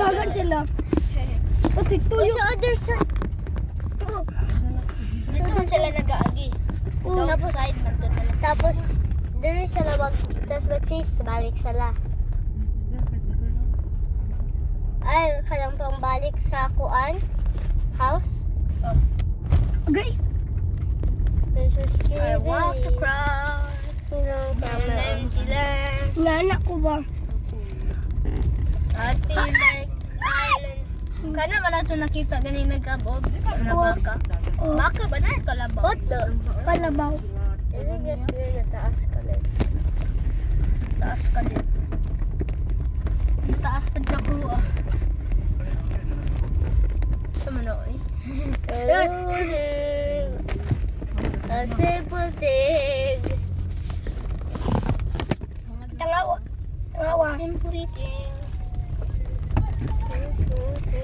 Dagan sila. Pati tuyo. Sa other side. Dito man sila nag-aagi. Dog side man doon na. Tapos, dito sila tapos mag-chase, balik sila. Ay, kalang pang balik sa kuan house. Agay. This is I scary. walk across an empty land. Nanak ko ba? I feel like islands. Kana man nato nakita gani nagkabog na baka. Oh. Baka ba na kalabaw? What the? Kalabaw. This is just scary na taas ka lang. Taas ka din. Taas pa sa kuha. Sa manoy. A simple thing. Tangawa. Tangawa. Simply things.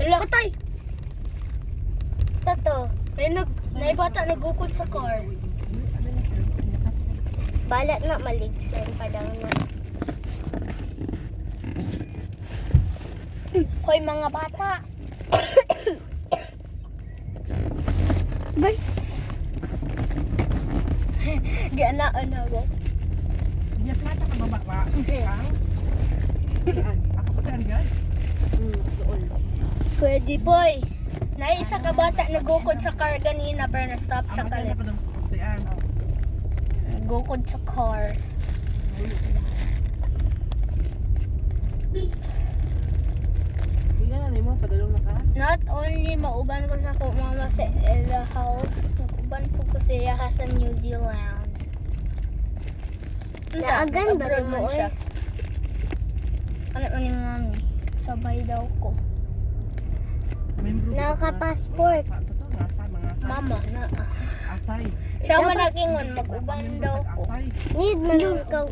Hala, patay. Sa to, Naibata nagukod sa car. balat na maligsan padang na. Hoy mga bata. Agay. Gana ano ba? Dia plata ka baba ba? Ako pa kan gan. Kuya Jiboy. Naisa ka bata nagukod sa car ganina pero na-stop siya kalit. Nagukod sa car. Tingnan na mo padulong na ka. Not only mauban ko sa ko mama sa Ella house, mauban po ko siya sa New Zealand. Naagan ba rin mo, siya? Ano man yung mami? Sabay daw ko. Nakaka-passport. Mama na. Asay. Siya man nagingon mag-uban daw ko. Asay. Need man yung kag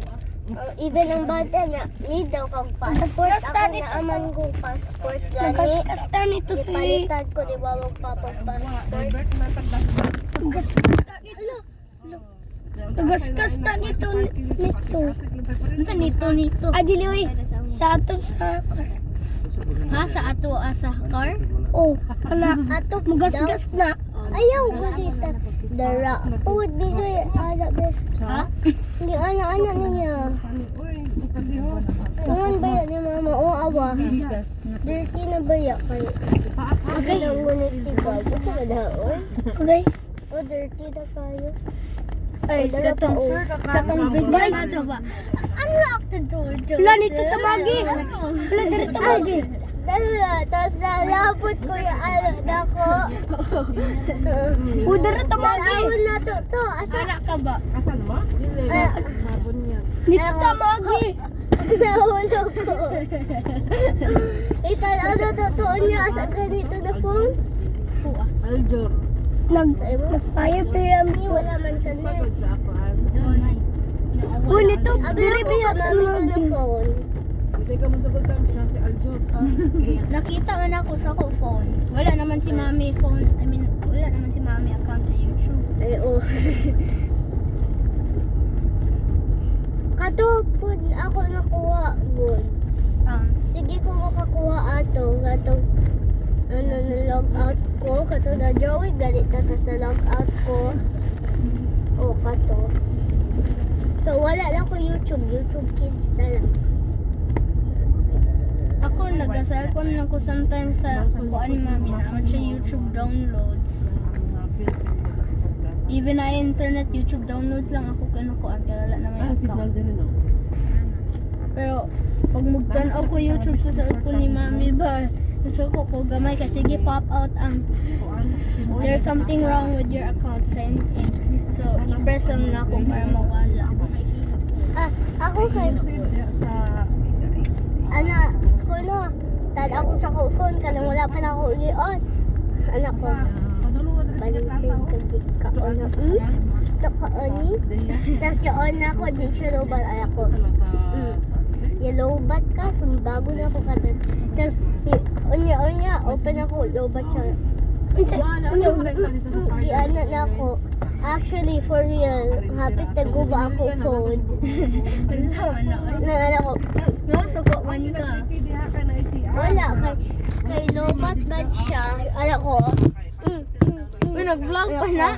even ang bata na need daw kag passport. Kasta Ako nito na aman kong passport gani. Nagkasta nito si... Ipalitan ko di ba magpapag-passport. Albert na tagdas. Nagkasta nito. Nagkasta nito. Nito. Nito. Ah, dili, sa ato sa car. Ha? Sa ato sa car? Oh, kana. Ato Magasgas na. ayaw ganita. Dara. Uwad bisoy ana be. Ha? Hindi ana niya. Uy, kalihon. Tungan ba yan ni mama o awa? Dirty na ba ya kay? Okay. Ang ngunit tigay. Ito ba daon? Agay. O dirty na kayo. Ay, katong bigay na ito ba? Unlock the door. Wala nito tamagi. Wala dito tamagi. Dala, tapos nalapot ko yung ano nako. Uda na tamagi. Nalawon na to. Asa? Anak ka ba? Asan mo? Sabon niya. Nito tamagi. Nahulog ko. Italaw na totoo niya asa ganito na phone. Aljor. Nag-fire pa yan. Wala man ka na. Pagod sa ako. Oh, nito. Diri biya na tamagi. phone. Hindi ka masagot ang siya si Aljor. Nakita man ako sa ko phone. Wala naman si mami phone. I mean, wala naman si mami account sa YouTube. Ay, oh. Katupod ako nakuha, good. Sige ko makakuha ato, katong na-log out ko, katong na Joey, galit na na-log out ko. O, kato. So, wala lang ko YouTube Kids na lang. Ako nag-cellphone lang ko sometimes sa kuan ni mami na siya YouTube downloads. Even na internet YouTube downloads lang ako kinukuan kaya wala na may account. Pero pag mugtan ako YouTube sa cellphone ni mami ba, gusto ko gamay kasi sige pop out ang there's something wrong with your account send in. So i-press lang na ako para mawala. Ako kay, ana, kuno, tad ako sa ko phone, kalang wala pa na ako uli-on. Anak ko, balikin ka di ka on na, naka-oni. Tapos yung on na ako, di siya lobal ay ako. Yellow bat ka, bago na ako katas. Tapos, onya, open ako, lobat siya. Di anak na ako. Actually, for real, hapit na guba ako phone. Wala na. Na anak ko, No, suko man ka. Wala, kay lobat ba siya? Ala ko. Nag-vlog pa na.